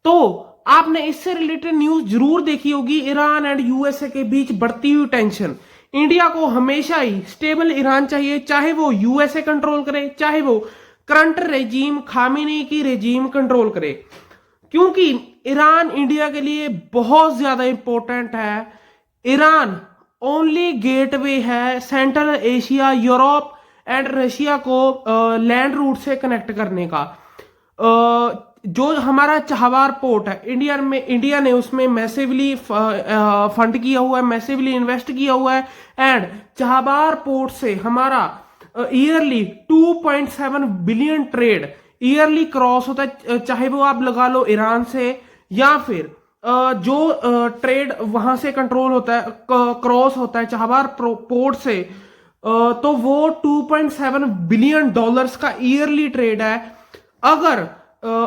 तो आपने इससे रिलेटेड न्यूज जरूर देखी होगी, ईरान एंड यूएसए के बीच बढ़ती हुई टेंशन। इंडिया को हमेशा ही स्टेबल ईरान चाहिए, चाहे वो यूएसए कंट्रोल करे, चाहे वो करंट रेजीम खामेनी की रेजीम कंट्रोल करे, क्योंकि ईरान इंडिया के लिए बहुत ज्यादा इंपॉर्टेंट है। ईरान ओनली गेटवे है central Asia, Europe and Russia को लैंड रूट से कनेक्ट करने का। जो हमारा चाहवार पोर्ट है इंडिया ने उसमें मैसिवली फंड किया हुआ है, मैसिवली इन्वेस्ट किया हुआ है। एंड चाहवार पोर्ट से हमारा yearly 2.7 billion trade yearly cross होता है, चाहे वो आप लगा लो ईरान से या फिर जो ट्रेड वहां से कंट्रोल होता है, क्रॉस होता है चाहवार पोर्ट से, तो वो 2.7 बिलियन डॉलर्स का ईयरली ट्रेड है। अगर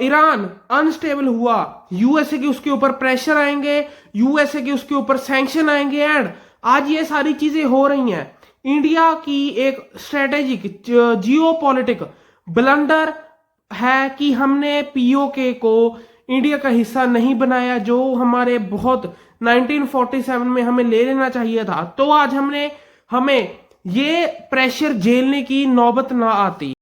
ईरान अनस्टेबल हुआ, यूएसए के उसके ऊपर प्रेशर आएंगे, यूएसए के उसके ऊपर सैंक्शन आएंगे, एंड आज ये सारी चीजें हो रही हैं। इंडिया की एक स्ट्रेटेजिक जियोपॉलिटिक ब्लंडर है कि हमने पीओके को इंडिया का हिस्सा नहीं बनाया, जो हमारे बहुत 1947 में हमें ले लेना चाहिए था। तो आज हमें ये प्रेशर झेलने की नौबत ना आती।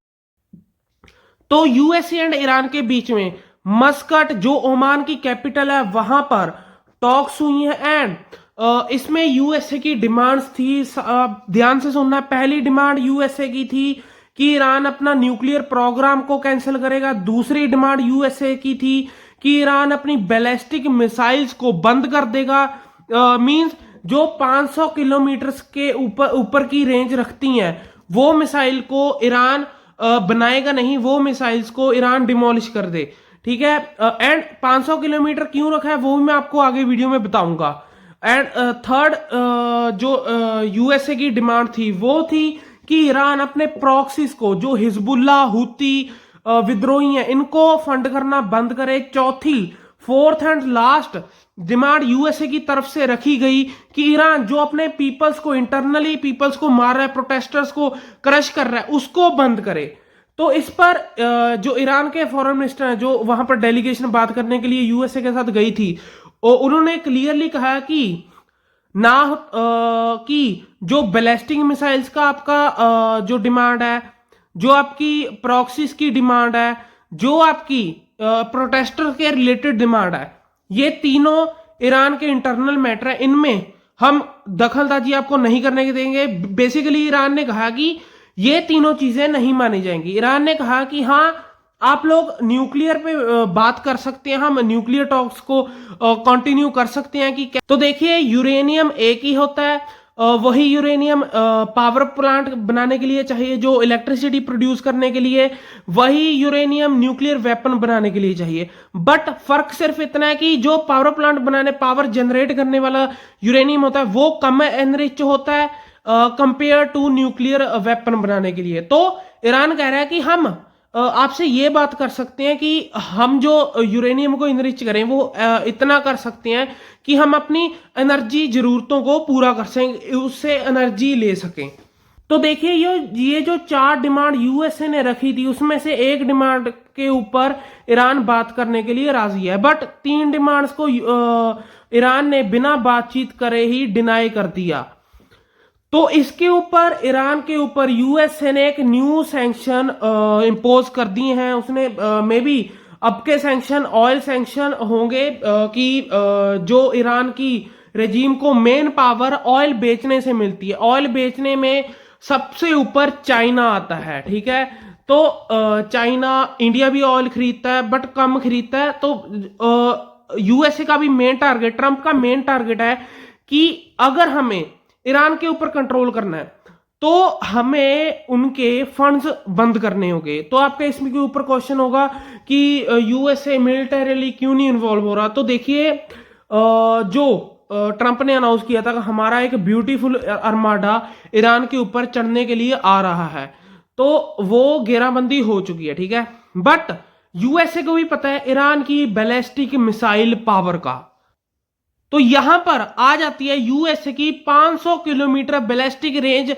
तो यूएसए एंड ईरान के बीच में मस्कट, जो ओमान की कैपिटल है, वहां पर टॉक्स हुई है। एंड इसमें यूएसए की डिमांड्स थी, ध्यान से सुनना। पहली डिमांड यूएसए की थी कि ईरान अपना न्यूक्लियर प्रोग्राम को कैंसिल करेगा। दूसरी डिमांड यूएसए की थी कि ईरान अपनी बैलिस्टिक मिसाइल्स को बंद कर देगा। मींस जो 500 किलोमीटर के ऊपर की रेंज रखती हैं, वो मिसाइल को ईरान बनाएगा नहीं, वो मिसाइल्स को ईरान डिमोलिश कर दे। ठीक है। एंड 500 किलोमीटर क्यों रखा है वो मैं आपको आगे वीडियो में बताऊंगा। एंड थर्ड जो यूएसए की डिमांड थी वो थी कि ईरान अपने प्रॉक्सीज को, जो हिजबुल्ला हुती विद्रोही हैं, इनको फंड करना बंद करे। चौथी, fourth and last demand USA की तरफ से रखी गई कि ईरान जो अपने पीपल्स को, इंटरनली पीपल्स को मार रहा है, प्रोटेस्टर्स को क्रश कर रहा है, उसको बंद करे। तो इस पर जो ईरान के फॉरेन मिनिस्टर हैं, जो वहां पर डेलीगेशन बात करने के लिए यूएसए के साथ गई थी, उन्होंने क्लियरली कहा कि कि जो बैलिस्टिक मिसाइल्स का आपका जो डिमांड है, जो आपकी प्रॉक्सीज की डिमांड है, जो आपकी प्रोटेस्टर के रिलेटेड डिमांड है, ये तीनों ईरान के इंटरनल मैटर है, इनमें हम दखलंदाजी आपको नहीं करने देंगे। बेसिकली ईरान ने कहा कि ये तीनों चीजें नहीं मानी जाएंगी। ईरान ने कहा कि हाँ, आप लोग न्यूक्लियर पे बात कर सकते हैं, हम न्यूक्लियर टॉक्स को कंटिन्यू कर सकते हैं कि तो देखिए, यूरेनियम एक ही होता है, वही यूरेनियम पावर प्लांट बनाने के लिए चाहिए, जो इलेक्ट्रिसिटी प्रोड्यूस करने के लिए, वही यूरेनियम न्यूक्लियर वेपन बनाने के लिए चाहिए। बट फर्क सिर्फ इतना है कि जो पावर प्लांट बनाने, पावर जनरेट करने वाला यूरेनियम होता है, वो कम एनरिच होता है कंपेयर टू न्यूक्लियर वेपन बनाने के लिए। तो ईरान कह रहा है कि हम आपसे ये बात कर सकते हैं कि हम जो यूरेनियम को इनरिच करें वो इतना कर सकते हैं कि हम अपनी एनर्जी जरूरतों को पूरा कर सकें, उससे एनर्जी ले सकें। तो देखिए, ये जो 4 डिमांड यूएसए ने रखी थी, उसमें से एक डिमांड के ऊपर ईरान बात करने के लिए राजी है, बट 3 डिमांड्स को ईरान ने बिना बातचीत करे ही डिनाई कर दिया। तो इसके ऊपर ईरान के ऊपर यूएसए ने एक न्यू सैंक्शन इम्पोज कर दिए हैं। उसने मे बी अब के सैंक्शन ऑयल सैंक्शन होंगे कि जो ईरान की रेजीम को मेन पावर ऑयल बेचने से मिलती है। ऑयल बेचने में सबसे ऊपर चाइना आता है। ठीक है। तो चाइना, इंडिया भी ऑयल खरीदता है बट कम खरीदता है। तो यूएसए का भी मेन टारगेट, ट्रंप का मेन टारगेट है कि अगर हमें ईरान के ऊपर कंट्रोल करना है तो हमें उनके फंड्स बंद करने होंगे। तो आपका इसमें के ऊपर क्वेश्चन होगा कि यूएसए मिलिटरीली क्यों नहीं इन्वॉल्व हो रहा। तो देखिए, जो ट्रंप ने अनाउंस किया था कि हमारा एक ब्यूटीफुल आर्माडा ईरान के ऊपर चढ़ने के लिए आ रहा है, तो वो घेराबंदी हो चुकी है। ठीक है। बट यूएसए को भी पता है ईरान की बैलिस्टिक मिसाइल पावर का। तो यहां पर आ जाती है यूएसए की 500 किलोमीटर बैलिस्टिक रेंज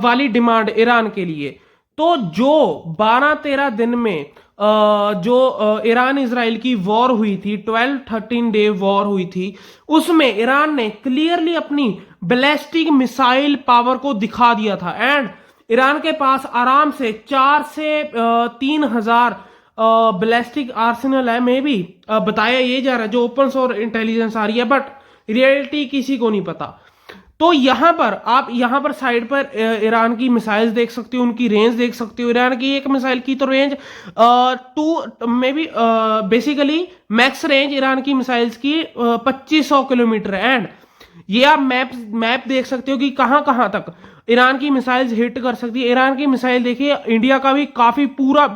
वाली डिमांड ईरान के लिए। तो जो 12-13 दिन में जो ईरान इजराइल की वॉर हुई थी, 12-13 डे वॉर हुई थी, उसमें ईरान ने क्लियरली अपनी बैलिस्टिक मिसाइल पावर को दिखा दिया था। एंड ईरान के पास आराम से 4 से 3,000 बैलिस्टिक आर्सेनल है। मे भी बताया ये जा रहा है, जो ओपन सोर्स इंटेलिजेंस आ रही है, बट रियलिटी किसी को नहीं पता। तो यहां पर आप यहां पर साइड पर ईरान की मिसाइल्स देख सकते हो, उनकी रेंज देख सकते हो। ईरान की एक मिसाइल की तो range may be basically max range Iran की मिसाइल्स की 2500 किलोमीटर है। एंड ये आप मैप देख सकते हो कि कहां कहां तक ईरान की मिसाइल्स हिट कर सकती है। ईरान की मिसाइल देखिए, इंडिया का भी काफी पूरा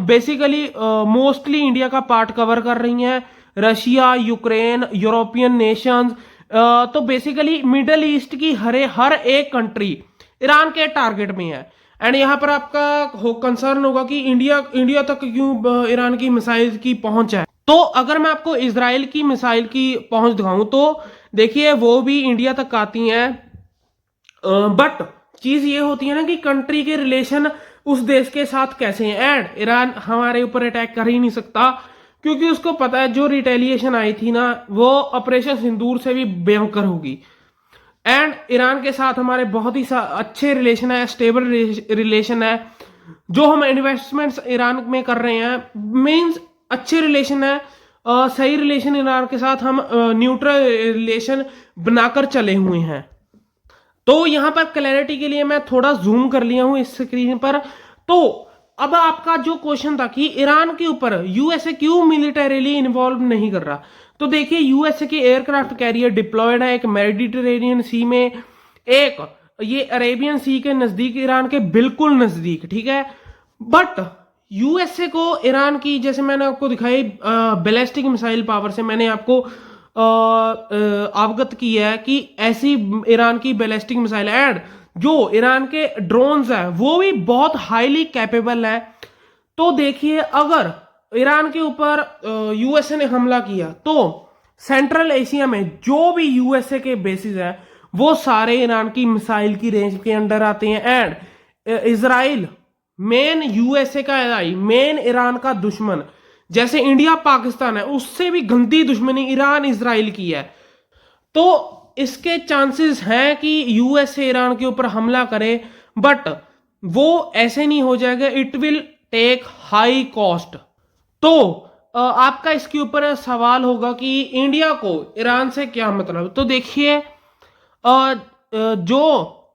बेसिकली मोस्टली इंडिया का पार्ट कवर कर रही हैं। रशिया, यूक्रेन, यूरोपियन नेशंस, तो बेसिकली मिडल ईस्ट की हर एक कंट्री ईरान के टारगेट में है। एंड यहां पर आपका कंसर्न होगा कि इंडिया तक क्यों ईरान की मिसाइल की पहुंच है। तो अगर मैं आपको इजराइल की मिसाइल की पहुंच दिखाऊं तो देखिए, वो भी इंडिया तक आती हैं। बट चीज ये होती है ना कि कंट्री के रिलेशन उस देश के साथ कैसे हैं। एंड ईरान हमारे ऊपर अटैक कर ही नहीं सकता, क्योंकि उसको पता है जो रिटेलिएशन आई थी ना, वो ऑपरेशन सिंदूर से भी भयंकर होगी। एंड ईरान के साथ हमारे बहुत ही अच्छे रिलेशन है, स्टेबल रिलेशन है। जो हम इन्वेस्टमेंट्स ईरान में कर रहे हैं मींस अच्छे रिलेशन है, सही रिलेशन ईरान के साथ हम न्यूट्रल रिलेशन बनाकर चले हुए हैं। तो यहां पर क्लैरिटी के लिए मैं थोड़ा जूम कर लिया हूं इस स्क्रीन पर। तो अब आपका जो क्वेश्चन था कि ईरान के ऊपर यूएसए क्यों मिलिटरीली इन्वॉल्व नहीं कर रहा, तो देखिए यूएसए के एयरक्राफ्ट कैरियर डिप्लॉयड है, एक मेडिटेरेनियन सी में, एक ये अरेबियन सी के नजदीक, ईरान के बिल्कुल नजदीक, ठीक है। बट यूएसए को ईरान की, जैसे मैंने आपको दिखाई बैलिस्टिक मिसाइल पावर से मैंने आपको अवगत किया है कि ऐसी ईरान की बैलिस्टिक मिसाइल एंड जो ईरान के ड्रोन्स है वो भी बहुत हाईली कैपेबल है। तो देखिए, अगर ईरान के ऊपर यूएसए ने हमला किया तो सेंट्रल एशिया में जो भी यूएसए के बेसिस है वो सारे ईरान की मिसाइल की रेंज के अंडर आते हैं। एंड इजराइल मेन यूएसए का एलाई, मेन ईरान का दुश्मन, जैसे इंडिया पाकिस्तान है, उससे भी गंदी दुश्मनी ईरान इजराइल की है। तो इसके चांसेस हैं कि यूएसए ईरान के ऊपर हमला करे, बट वो ऐसे नहीं हो जाएगा, it will take high cost. तो आपका इसके ऊपर सवाल होगा कि इंडिया को ईरान से क्या मतलब। तो देखिए, जो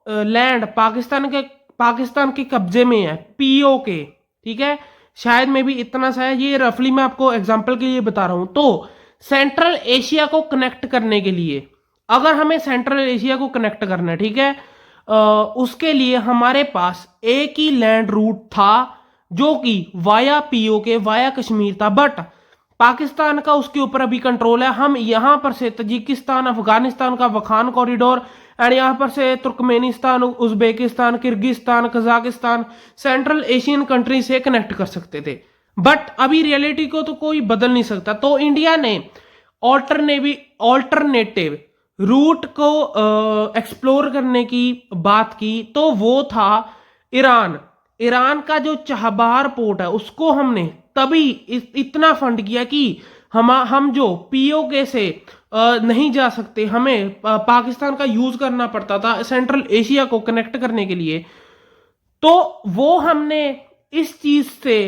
लैंड पाकिस्तान के कब्जे में है, पीओके, ठीक है, शायद में भी इतना सा है, ये रफली मैं आपको एग्जांपल के लिए बता रहा हूं। तो सेंट्रल एशिया को कनेक्ट करने के लिए, अगर हमें सेंट्रल एशिया को कनेक्ट करना है, ठीक है, उसके लिए हमारे पास एक ही लैंड रूट था जो कि वाया पीओके, वाया कश्मीर था। बट पाकिस्तान का उसके ऊपर अभी कंट्रोल है। हम यहां पर से तजिकिस्तान, अफगानिस्तान का वखान कॉरिडोर, एंड यहां पर से Turkmenistan, Uzbekistan, Kyrgyzstan, Kazakhstan, central Asian country से कनेक्ट कर सकते थे। बट अभी रियलिटी को तो कोई बदल नहीं सकता। तो इंडिया ने ऑल्टरनेटिव रूट को एक्सप्लोर करने की बात की, तो वो था ईरान का जो चाबहार पोर्ट है उसको हमने तभी इतना फंड किया कि हम जो पीओके से नहीं जा सकते, हमें पाकिस्तान का यूज करना पड़ता था सेंट्रल एशिया को कनेक्ट करने के लिए। तो वो हमने इस चीज से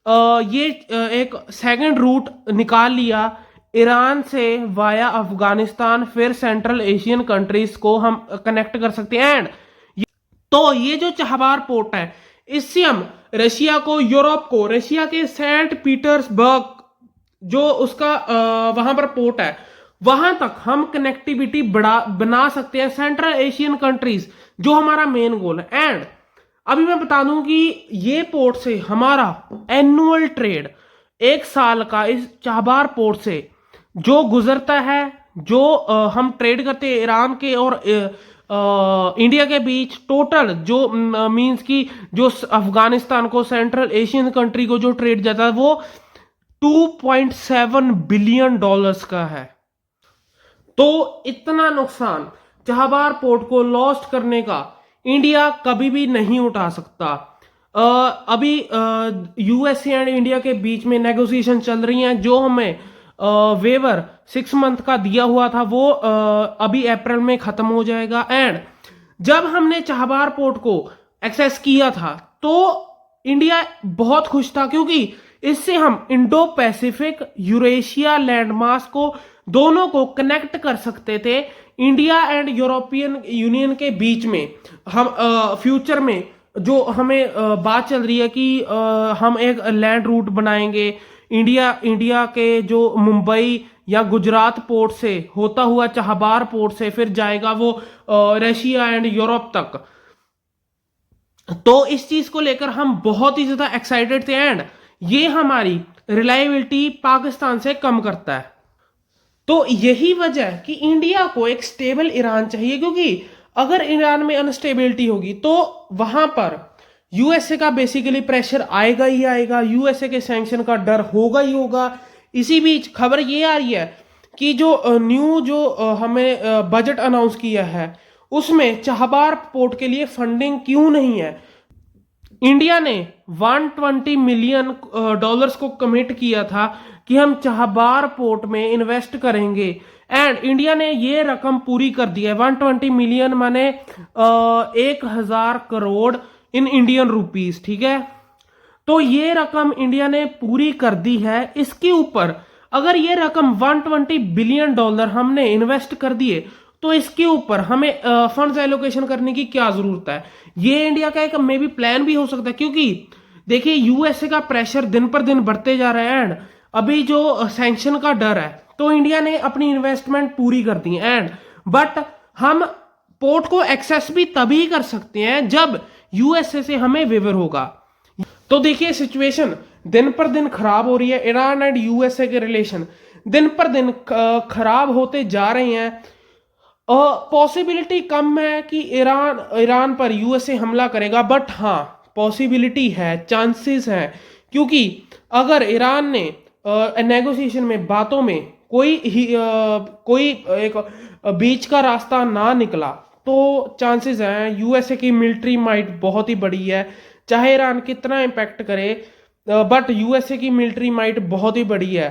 ये एक सेकंड रूट निकाल लिया, ईरान से वाया अफगानिस्तान, फिर सेंट्रल एशियन कंट्रीज को हम कनेक्ट कर सकते हैं। एंड तो ये जो चाबहार पोर्ट है, इससे हम रशिया को, यूरोप को, रशिया के सेंट पीटर्सबर्ग जो उसका वहां पर पोर्ट है, वहां तक हम कनेक्टिविटी बना सकते हैं सेंट्रल एशियन कंट्रीज, जो हमारा मेन गोल है। एंड अभी मैं बता दूं कि ये पोर्ट से हमारा एनुअल ट्रेड 1 साल का इस चाबहार पोर्ट से जो गुजरता है, जो हम ट्रेड करते हैं ईरान के और इंडिया के बीच, टोटल जो मींस की जो अफगानिस्तान को, सेंट्रल एशियन कंट्री को जो ट्रेड जाता है वो $2.7 बिलियन का है। तो इतना नुकसान चाबहार पोर्ट को लॉस्ट करने का इंडिया कभी भी नहीं उठा सकता। अभी यूएसए एंड इंडिया के बीच में नेगोशिएशन चल रही हैं। जो हमें वेवर 6 मंथ का दिया हुआ था वो अभी अप्रैल में खत्म हो जाएगा। एंड जब हमने चाबहार पोर्ट को एक्सेस किया था तो इंडिया बहुत खुश था, क्योंकि इससे हम इंडो पैसिफिक यूरेशिया लैंडमास को दोनों को कनेक्ट कर सकते थे। इंडिया एंड यूरोपियन यूनियन के बीच में हम फ्यूचर में जो हमें बात चल रही है कि हम एक लैंड रूट बनाएंगे इंडिया के जो मुंबई या गुजरात पोर्ट से होता हुआ चाबहार पोर्ट से फिर जाएगा वो रशिया एंड यूरोप तक। तो इस चीज को लेकर हम बहुत ही ज्यादा एक्साइटेड थे। एंड ये हमारी रिलायबिलिटी पाकिस्तान से कम करता है। तो यही वजह है कि इंडिया को एक स्टेबल ईरान चाहिए, क्योंकि अगर ईरान में अनस्टेबिलिटी होगी तो वहां पर यूएसए का बेसिकली प्रेशर आएगा ही आएगा, यूएसए के सैंक्शन का डर होगा ही होगा। इसी बीच खबर ये आ रही है कि जो हमें बजट अनाउंस किया है उसमें चाबहार पोर्ट के लिए फंडिंग क्यों नहीं है। इंडिया ने 120 मिलियन डॉलर्स को कमिट किया था कि हम चाबहार पोर्ट में इन्वेस्ट करेंगे। एंड इंडिया ने ये रकम पूरी कर दी है। 120 मिलियन माने 1000 करोड़ इन इंडियन रुपीस, ठीक है। तो ये रकम इंडिया ने पूरी कर दी है। इसके ऊपर अगर ये रकम 120 बिलियन डॉलर हमने इन्वेस्ट कर दिए तो इसके ऊपर हमें फंड्स एलोकेशन करने की क्या जरूरत है। ये इंडिया का एक मे बी प्लान भी हो सकता है, क्योंकि देखिए यूएसए का प्रेशर दिन पर दिन बढ़ते जा रहा है। एंड अभी जो सैंक्शन का डर है तो इंडिया ने अपनी इन्वेस्टमेंट पूरी कर दी है। एंड बट हम पोर्ट को एक्सेस भी तभी कर सकते हैं जब यूएसए से हमें वेवर होगा। तो देखिए सिचुएशन दिन पर दिन खराब हो रही है। ईरान एंड यूएसए के रिलेशन दिन पर दिन खराब होते जा रहे हैं। पॉसिबिलिटी कम है कि ईरान पर यूएसए हमला करेगा, बट हाँ पॉसिबिलिटी है, चांसेस हैं। क्योंकि अगर ईरान ने नेगोशिएशन में बातों में कोई एक बीच का रास्ता ना निकला तो चांसेस हैं यूएसए की मिलिट्री माइट बहुत ही बड़ी है। चाहे ईरान कितना इम्पैक्ट करे बट यूएसए की मिलिट्री माइट बहुत ही बड़ी है।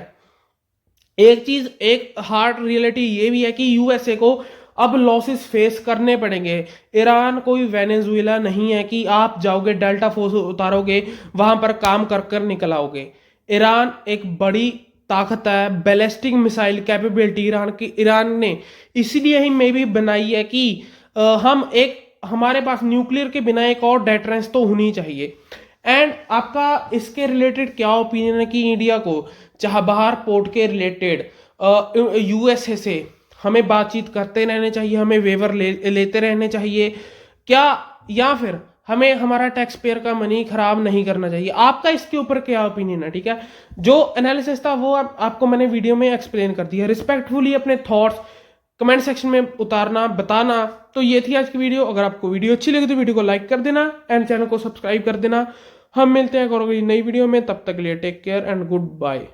एक हार्ड रियलिटी ये भी है कि यूएसए को अब लॉसेस फेस करने पड़ेंगे। ईरान कोई वेनेजुएला नहीं है कि आप जाओगे डेल्टा फोर्स उतारोगे वहां पर काम कर कर निकल आओगे। ईरान एक बड़ी ताकत है, बैलिस्टिक मिसाइल कैपेबिलिटी ईरान ने इसलिए ही मे भी बनाई है कि हमारे पास न्यूक्लियर के बिना एक और डेटरेंस तो होनी चाहिए। एंड आपका इसके रिलेटेड क्या ओपिनियन है कि इंडिया को चाबहार पोर्ट के रिलेटेड यूएसए से हमें बातचीत करते रहने चाहिए, हमें वेवर लेते रहने चाहिए क्या, या फिर हमें हमारा टैक्स पेयर का मनी खराब नहीं करना चाहिए? आपका इसके ऊपर क्या ओपिनियन है? ठीक है, जो एनालिसिस था वो आपको मैंने वीडियो में एक्सप्लेन कर दिया। रिस्पेक्टफुली अपने थॉट्स कमेंट सेक्शन में उतारना, बताना। तो ये थी आज की वीडियो। अगर आपको वीडियो अच्छी लगी तो वीडियो को लाइक कर देना एंड चैनल को सब्सक्राइब कर देना। हम मिलते हैं एक और नई वीडियो में, तब तक के लिए take care and good bye.